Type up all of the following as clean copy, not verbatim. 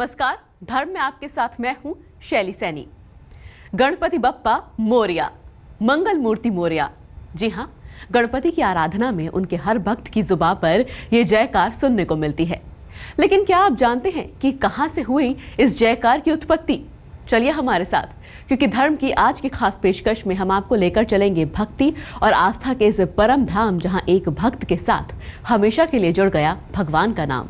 नमस्कार, धर्म में आपके साथ मैं हूं शैली सैनी। गणपति बप्पा मोरया, मंगल मूर्ति मोरया। जी हां, गणपति की आराधना में उनके हर भक्त की जुबान पर यह जयकार सुनने को मिलती है। लेकिन क्या आप जानते हैं कि कहां से हुई इस जयकार की उत्पत्ति? चलिए हमारे साथ, क्योंकि धर्म की आज की खास पेशकश में हम आपको लेकर चलेंगे भक्ति और आस्था के इस परम धाम, जहां एक भक्त के साथ हमेशा के लिए जुड़ गया भगवान का नाम।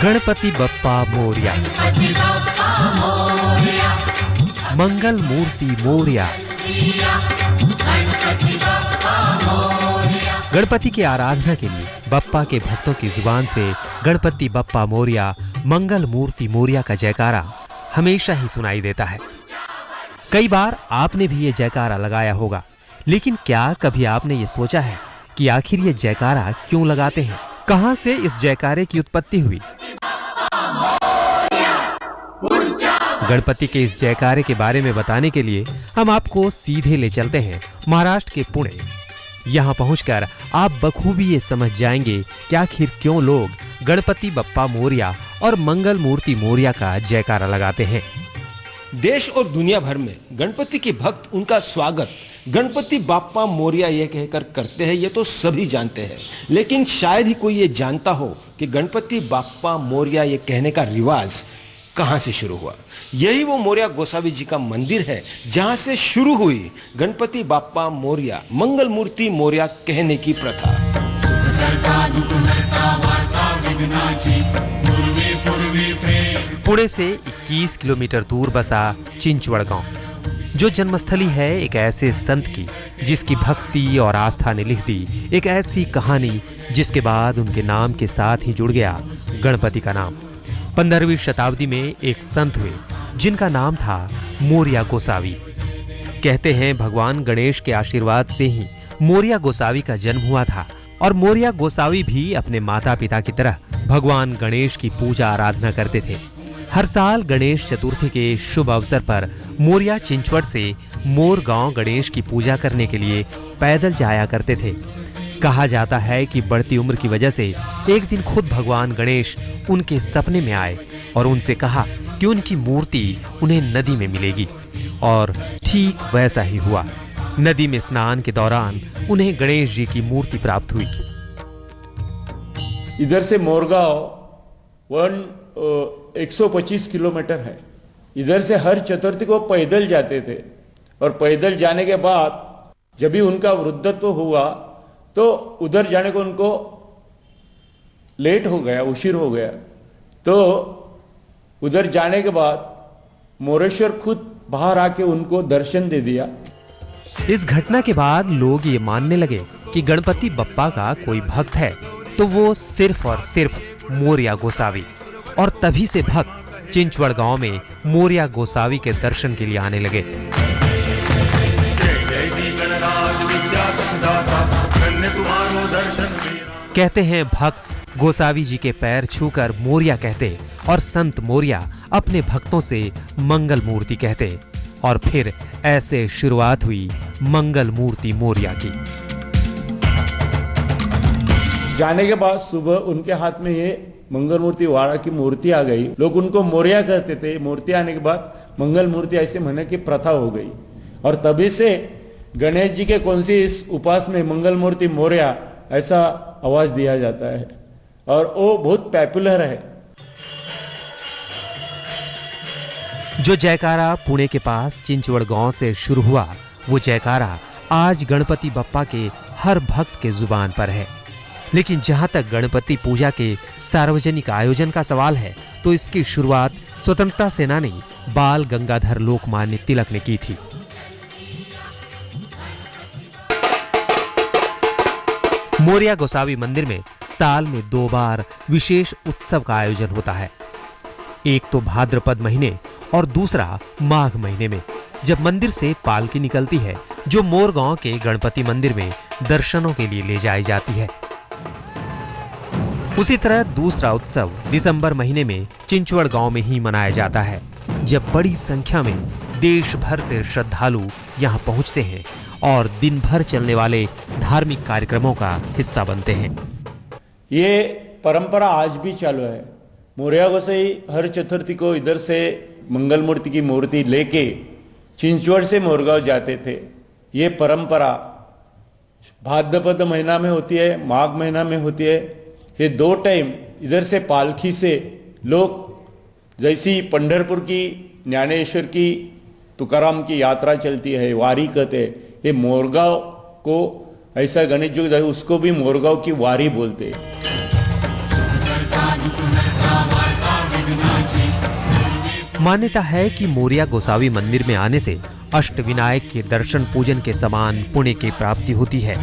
गणपति बप्पा मोरया, मंगल मूर्ति मोरया। गणपति की आराधना के लिए बप्पा के भक्तों की जुबान से गणपति बप्पा मोरया, मंगल मूर्ति मोरया का जयकारा हमेशा ही सुनाई देता है। कई बार आपने भी ये जयकारा लगाया होगा, लेकिन क्या कभी आपने ये सोचा है कि आखिर ये जयकारा क्यों लगाते हैं? कहां से इस जयकारे की उत्पत्ति हुई? गणपति के इस जयकारे के बारे में बताने के लिए हम आपको सीधे ले चलते हैं महाराष्ट्र के पुणे। यहां पहुंचकर आप बखूबी ये समझ जाएंगे कि आखिर क्यों लोग गणपति बप्पा मोरया और मंगल मूर्ति मोरया का जयकारा लगाते हैं। देश और दुनिया भर में गणपति के भक्त उनका स्वागत गणपति बाप्पा मोरया ये कहकर करते हैं, ये तो सभी जानते हैं। लेकिन शायद ही कोई ये जानता हो कि गणपति बाप्पा मोरया ये कहने का रिवाज कहाँ से शुरू हुआ। यही वो मोरया गोसावी जी का मंदिर है जहाँ से शुरू हुई गणपति बाप्पा मोरया, मंगल मूर्ति मोरया कहने की प्रथा। पुणे से 21 किलोमीटर दूर बसा चिंचवड़ गांव, जो जन्मस्थली है एक ऐसे संत की जिसकी भक्ति और आस्था ने लिख दी एक ऐसी कहानी जिसके बाद उनके नाम के साथ ही जुड़ गया गणपति का नाम। 15वीं शताब्दी में एक संत हुए जिनका नाम था मोरया गोसावी। कहते हैं भगवान गणेश के आशीर्वाद से ही मोरया गोसावी का जन्म हुआ था, और मोरया गोसावी भी अपने माता पिता की तरह भगवान गणेश की पूजा आराधना करते थे। हर साल गणेश चतुर्थी के शुभ अवसर पर मोरया चिंचवड़ से मोर गांव गणेश की पूजा करने के लिए पैदल जाया करते थे। कहा जाता है कि बढ़ती उम्र की वजह से एक दिन खुद भगवान गणेश उनके सपने में आए और उनसे कहा कि उनकी मूर्ति उन्हें नदी में मिलेगी, और ठीक वैसा ही हुआ। नदी में स्नान के दौरान उन्हें गणेश जी की मूर्ति प्राप्त हुई। इधर से मोरगांव 125 किलोमीटर है। इधर से हर चतुर्थी को पैदल जाते थे, और पैदल जाने के बाद जब भी उनका वृद्धत्व हुआ तो उधर जाने को उनको लेट हो गया, उशिर हो गया। तो उधर जाने के बाद मोरेश्वर खुद बाहर आके उनको दर्शन दे दिया। इस घटना के बाद लोग ये मानने लगे कि गणपति बप्पा का कोई भक्त है तो वो सिर्फ और सिर्फ मोरया गोसावी, और तभी से भक्त चिंचवड़ गांव में मोरया गोसावी के दर्शन के लिए आने लगे। कहते हैं भक्त गोसावी जी के पैर छूकर मोरया कहते, और संत मोरया अपने भक्तों से मंगल मूर्ति कहते, और फिर ऐसे शुरुआत हुई मंगल मूर्ति मोरया की। जाने के बाद सुबह उनके हाथ में ये मंगल मूर्ति वाड़ा की मूर्ति आ गई। लोग उनको मोरया कहते थे। मूर्ति आने के बाद मंगल मूर्ति ऐसे होने की प्रथा हो गई, और तभी से गणेश जी के कौन सी इस उपास में मंगल मूर्ति मोरया ऐसा आवाज दिया जाता है, और वो बहुत पॉपुलर है। जो जयकारा पुणे के पास चिंचवड़ गांव से शुरू हुआ, वो जयकारा आज गणपति बप्पा के हर भक्त के जुबान पर है। लेकिन जहां तक गणपति पूजा के सार्वजनिक आयोजन का सवाल है, तो इसकी शुरुआत स्वतंत्रता सेनानी बाल गंगाधर लोकमान्य तिलक ने की थी। मोरया गोसावी मंदिर में साल में 2 बार विशेष उत्सव का आयोजन होता है। एक तो भाद्रपद महीने और दूसरा माघ महीने में, जब मंदिर से पालकी निकलती है जो मोर गांव के गणपति मंदिर में दर्शनों के लिए ले जाई जाती है। उसी तरह दूसरा उत्सव दिसंबर महीने में चिंचवड़ गांव में ही मनाया जाता है, जब बड़ी संख्या में देश भर से श्रद्धालु यहां पहुंचते हैं और दिन भर चलने वाले धार्मिक कार्यक्रमों का हिस्सा बनते हैं। ये परंपरा आज भी चालू है। मोरया गोसाई हर चतुर्थी को इधर से मंगल मूर्ति की मूर्ति लेके चिंचवड़ से मोरगांव जाते थे। ये परंपरा भाद्रपद महीना में होती है, माघ महीना में होती है। ये 2 टाइम इधर से पालखी से लोग, जैसी पंढरपुर की, ज्ञानेश्वर की, तुकाराम की यात्रा चलती है, वारी कहते हैं, ये मोरगांव को ऐसा गणेश जो उसको भी मोरगांव की वारी बोलते हैं। मान्यता है कि मोरिया गोसावी मंदिर में आने से अष्टविनायक के दर्शन पूजन के समान पुण्य की प्राप्ति होती है।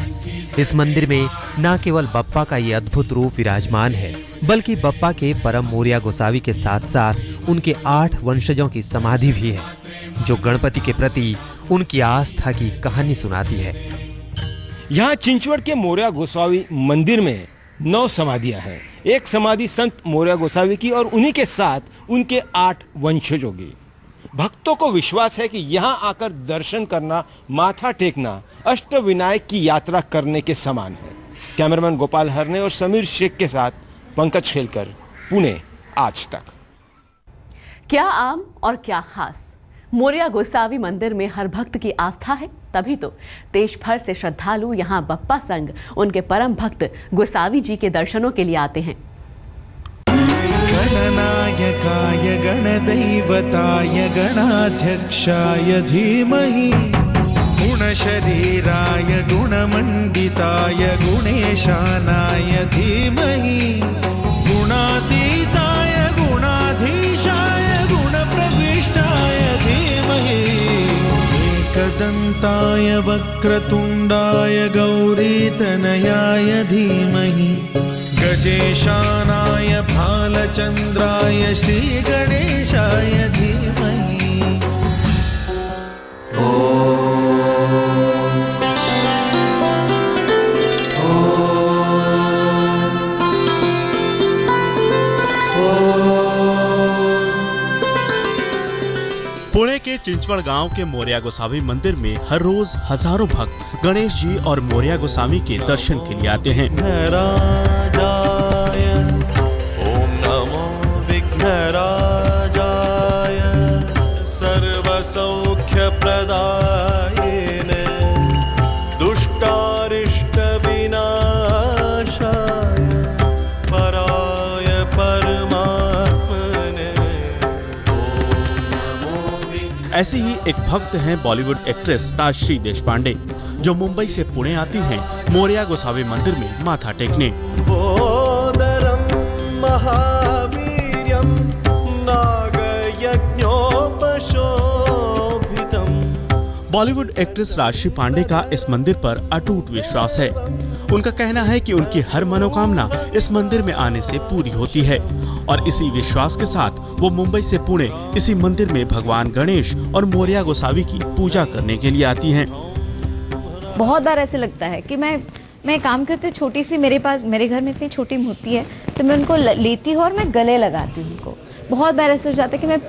इस मंदिर में न केवल बप्पा का ये अद्भुत रूप विराजमान है, बल्कि बप्पा के परम मोरिया गोसावी के साथ साथ उनके 8 वंशजों की समाधि भी है, जो गणपति के प्रति उनकी आस्था की कहानी सुनाती है। यहाँ चिंचवड़ के मोरिया गोसावी मंदिर में 9 समाधियां हैं। एक समाधि संत मोरिया गोसावी की और उन्हीं के साथ उनके 8 वंशजों की। भक्तों को विश्वास है कि यहाँ आकर दर्शन करना, माथा टेकना अष्टविनायक की यात्रा करने के समान है। कैमरामैन गोपाल हरने और समीर शेख के साथ पंकज खेलकर, पुणे, आज तक। क्या आम और क्या खास, मोरिया गोसावी मंदिर में हर भक्त की आस्था है, तभी तो देश भर से श्रद्धालु यहाँ बप्पा संग उनके परम भक्त गोसावी जी के दर्शनों के लिए आते हैं। गणनायकाय गणदैवताय गणाध्यक्षाय धीमहि गुणशरीराय गुणमण्डिताय गुणेशानाय धीमहि गुणातीताय गुणाधीशाय गुणप्रविष्टाय धीमहि एकदन्ताय वक्रतुण्डाय गौरीतनयाय धीमहि गजेशानाय भालचन्द्राय श्रीगणेशाय धीमहि। पुणे के चिंचवड़ गांव के मोरिया गोसावी मंदिर में हर रोज हजारों भक्त गणेश जी और मोरिया गोसावी के दर्शन के लिए आते हैं। ओम नमो विघ्नराजाय सर्वसौख्य प्रदायिने दुष्टारिष्ट विनाशाय पराय परमात्मने। ऐसी ही एक भक्त हैं बॉलीवुड एक्ट्रेस राजश्री देशपांडे, जो मुंबई से पुणे आती हैं मोरिया गोसावी मंदिर में माथा टेकने। बोदरं महावीर्यं नागयज्ञोपशोभितम्। बॉलीवुड एक्ट्रेस राजश्री पांडे का इस मंदिर पर अटूट विश्वास है। उनका कहना है कि उनकी हर मनोकामना इस मंदिर में आने से पूरी होती है और इसी विश्वास के साथ वो मुंबई से पुणे इसी मंदिर में भगवान गणेश और मोरिया गोसावी की पूजा करने के लिए आती हैं। बहुत बार ऐसे लगता है कि मैं काम करती हूँ, छोटी सी मेरे घर में इतनी छोटी मूर्ति है, तो मैं उनको लेती हूँ और मैं गले लगाती हूँ उनको। बहुत बार ऐसे हो जाता है कि मैं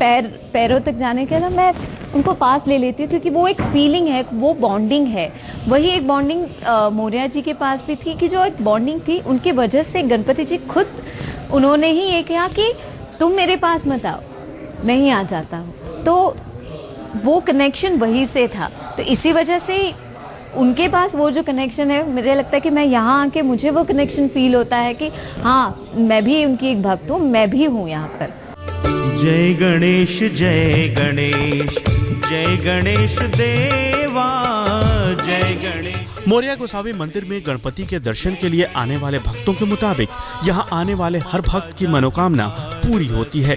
पैरों तक जाने के बाद मैं उनको पास ले लेती हूँ, क्योंकि वो एक फीलिंग है, वो बॉन्डिंग है। वही एक बॉन्डिंग मोरिया जी के पास भी थी, कि जो एक बॉन्डिंग थी उनकी वजह से गणपति जी खुद उन्होंने ही ये कहा कि तुम मेरे पास मत आओ, मैं ही आ जाता हूँ। तो वो कनेक्शन वही से था, तो इसी वजह से उनके पास वो जो कनेक्शन है, मुझे लगता है कि मैं यहाँ आके मुझे वो कनेक्शन फील होता है कि हाँ, मैं भी उनकी एक भक्त हूँ, मैं भी हूँ यहाँ पर। जय गणेश जय गणेश जय गणेश देवा जय गणेश। मोरिया गोसावी मंदिर में गणपति के दर्शन के लिए आने वाले भक्तों के मुताबिक यहाँ आने वाले हर भक्त की मनोकामना पूरी होती है।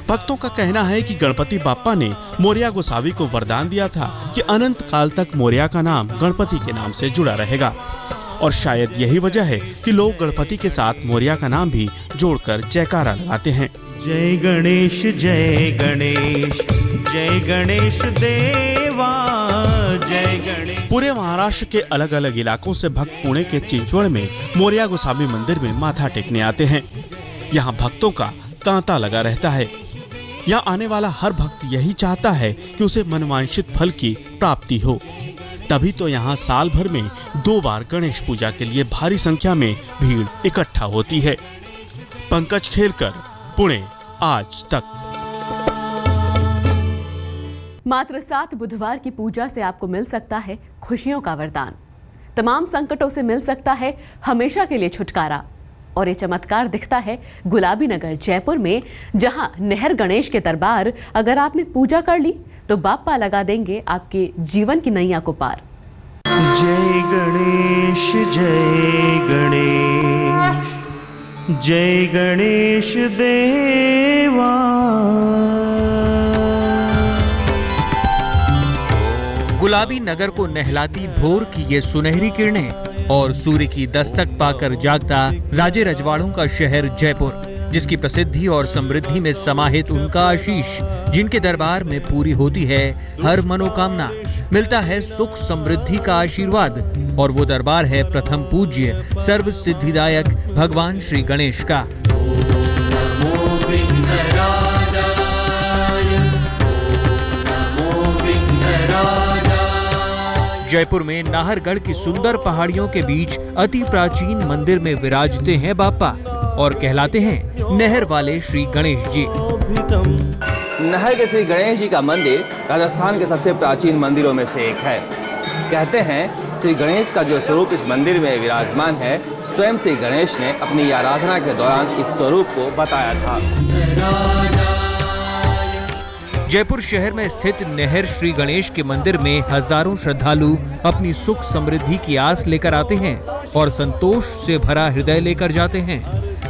भक्तों का कहना है कि गणपति बाप्पा ने मोरिया गोसावी को वरदान दिया था कि अनंत काल तक मोरिया का नाम गणपति के नाम से जुड़ा रहेगा, और शायद यही वजह है कि लोग गणपति के साथ मोरिया का नाम भी जोड़कर जयकारा लगाते हैं। जय गणेश जय गणेश जय गणेश देवा जय गणेश। पूरे महाराष्ट्र के अलग अलग इलाकों से भक्त पुणे के चिंचवड़ में मोरया गोसावी मंदिर में माथा टेकने आते हैं। यहाँ भक्तों का तांता लगा रहता है। यहाँ आने वाला हर भक्त यही चाहता है कि उसे मनवांछित फल की प्राप्ति हो। तभी तो यहाँ साल भर में 2 बार गणेश पूजा के लिए भारी संख्या में भीड़ इकट्ठा होती है। पंकज खेलकर, पुणे, आज तक। मात्र 7 बुधवार की पूजा से आपको मिल सकता है खुशियों का वरदान। तमाम संकटों से मिल सकता है हमेशा के लिए छुटकारा। और ये चमत्कार दिखता है गुलाबी नगर जयपुर में, जहां नहर गणेश के दरबार अगर आपने पूजा कर ली तो बाप्पा लगा देंगे आपके जीवन की नैया को पार। जय गणेश जय गणेश, जय गणेश देवा। गुलाबी नगर को नहलाती भोर की ये सुनहरी किरणें और सूर्य की दस्तक पाकर जागता राजे रजवाड़ों का शहर जयपुर, जिसकी प्रसिद्धि और समृद्धि में समाहित उनका आशीष, जिनके दरबार में पूरी होती है हर मनोकामना, मिलता है सुख समृद्धि का आशीर्वाद। और वो दरबार है प्रथम पूज्य सर्व सिद्धिदायक भगवान श्री गणेश का। जयपुर में नाहरगढ़ की सुंदर पहाड़ियों के बीच अति प्राचीन मंदिर में विराजते हैं बाप्पा और कहलाते हैं नहर वाले श्री गणेश जी। नहर के श्री गणेश जी का मंदिर राजस्थान के सबसे प्राचीन मंदिरों में से एक है। कहते हैं श्री गणेश का जो स्वरूप इस मंदिर में विराजमान है, स्वयं श्री गणेश ने अपनी आराधना के दौरान इस स्वरूप को बताया था। जयपुर शहर में स्थित नहर श्री गणेश के मंदिर में हजारों श्रद्धालु अपनी सुख समृद्धि की आस लेकर आते हैं और संतोष से भरा हृदय लेकर जाते हैं।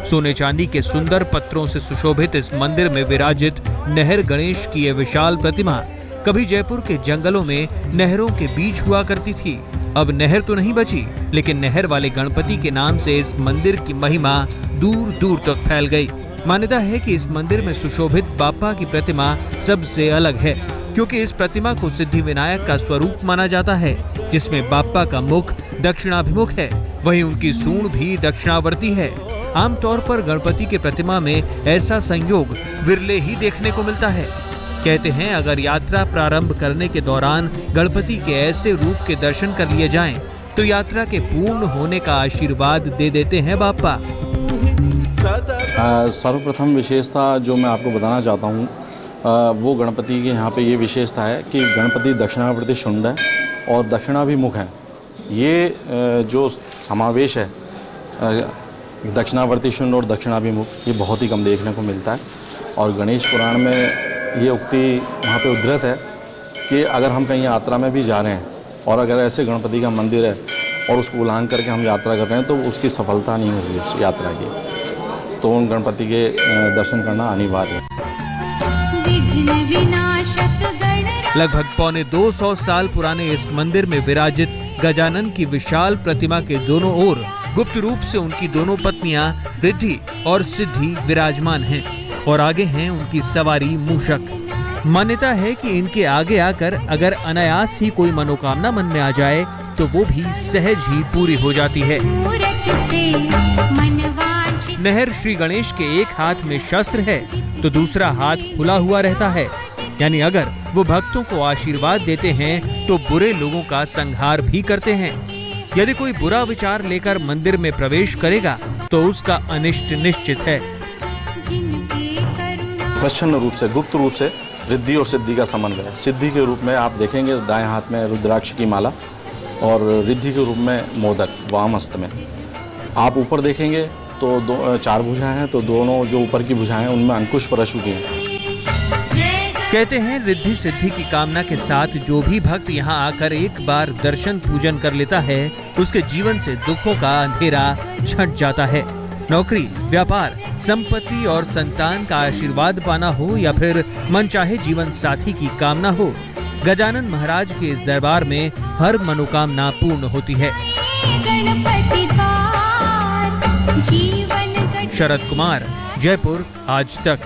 सोने चांदी के सुंदर पत्रों से सुशोभित इस मंदिर में विराजित नहर गणेश की यह विशाल प्रतिमा कभी जयपुर के जंगलों में नहरों के बीच हुआ करती थी। अब नहर तो नहीं बची, लेकिन नहर वाले गणपति के नाम से इस मंदिर की महिमा दूर दूर तक फैल गई। मान्यता है कि इस मंदिर में सुशोभित बाप्पा की प्रतिमा सबसे अलग है, क्योंकि इस प्रतिमा को सिद्धि विनायक का स्वरूप माना जाता है, जिसमें बाप्पा का मुख दक्षिणाभिमुख है, वहीं उनकी सूंड भी दक्षिणावर्ती है। आमतौर पर गणपति की प्रतिमा में ऐसा संयोग विरले ही देखने को मिलता है। कहते हैं अगर यात्रा प्रारंभ करने के दौरान गणपति के ऐसे रूप के दर्शन कर लिए जाएं, तो यात्रा के पूर्ण होने का आशीर्वाद दे देते हैं बाप्पा। सर्वप्रथम विशेषता जो मैं आपको बताना चाहता हूँ, वो गणपति के यहाँ पे ये विशेषता है कि गणपति दक्षिणावर्ती शुंड है और दक्षिणाभिमुख है। ये जो समावेश है दक्षिणावर्ती शुंड और दक्षिणाभिमुख, ये बहुत ही कम देखने को मिलता है। और गणेश पुराण में ये उक्ति वहाँ पे उद्धृत है कि अगर हम कहीं यात्रा में भी जा रहे हैं और अगर ऐसे गणपति का मंदिर है और उसको उल्लंघन करके हम यात्रा कर रहे हैं, तो उसकी सफलता नहीं होगी उस यात्रा की। तो उन गणपति के दर्शन करना अनिवार्य है। लगभग पौने 200 साल पुराने इस मंदिर में विराजित गजानन की विशाल प्रतिमा के दोनों ओर गुप्त रूप से उनकी दोनों पत्नियां रिद्धि और सिद्धि विराजमान हैं और आगे हैं उनकी सवारी मूषक। मान्यता है कि इनके आगे आकर अगर अनायास ही कोई मनोकामना मन में आ जाए तो वो भी सहज ही पूरी हो जाती है। नहर श्री गणेश के एक हाथ में शस्त्र है तो दूसरा हाथ खुला हुआ रहता है, यानी अगर वो भक्तों को आशीर्वाद देते हैं तो बुरे लोगों का संहार भी करते हैं। यदि कोई बुरा विचार लेकर मंदिर में प्रवेश करेगा तो उसका अनिष्ट निश्चित है। प्रच्छन्न रूप से, गुप्त रूप से रिद्धि और सिद्धि का समन्वय। सिद्धि के रूप में आप देखेंगे दाएं हाथ में रुद्राक्ष की माला और रिद्धि के रूप में मोदक वाम हस्त में। आप ऊपर देखेंगे तो 4 भुजाएं हैं, तो दोनों जो ऊपर की भुजाएं हैं उनमें अंकुश परशु की हैं। कहते हैं रिद्धि सिद्धि की कामना के साथ जो भी भक्त यहाँ आकर एक बार दर्शन पूजन कर लेता है, उसके जीवन से दुखों का अंधेरा छंट जाता है। नौकरी, व्यापार, संपत्ति और संतान का आशीर्वाद पाना हो या फिर मनचाहे जीवन साथी की कामना हो, गजानन महाराज के इस दरबार में हर मनोकामना पूर्ण होती है। शरद कुमार, जयपुर, आज तक।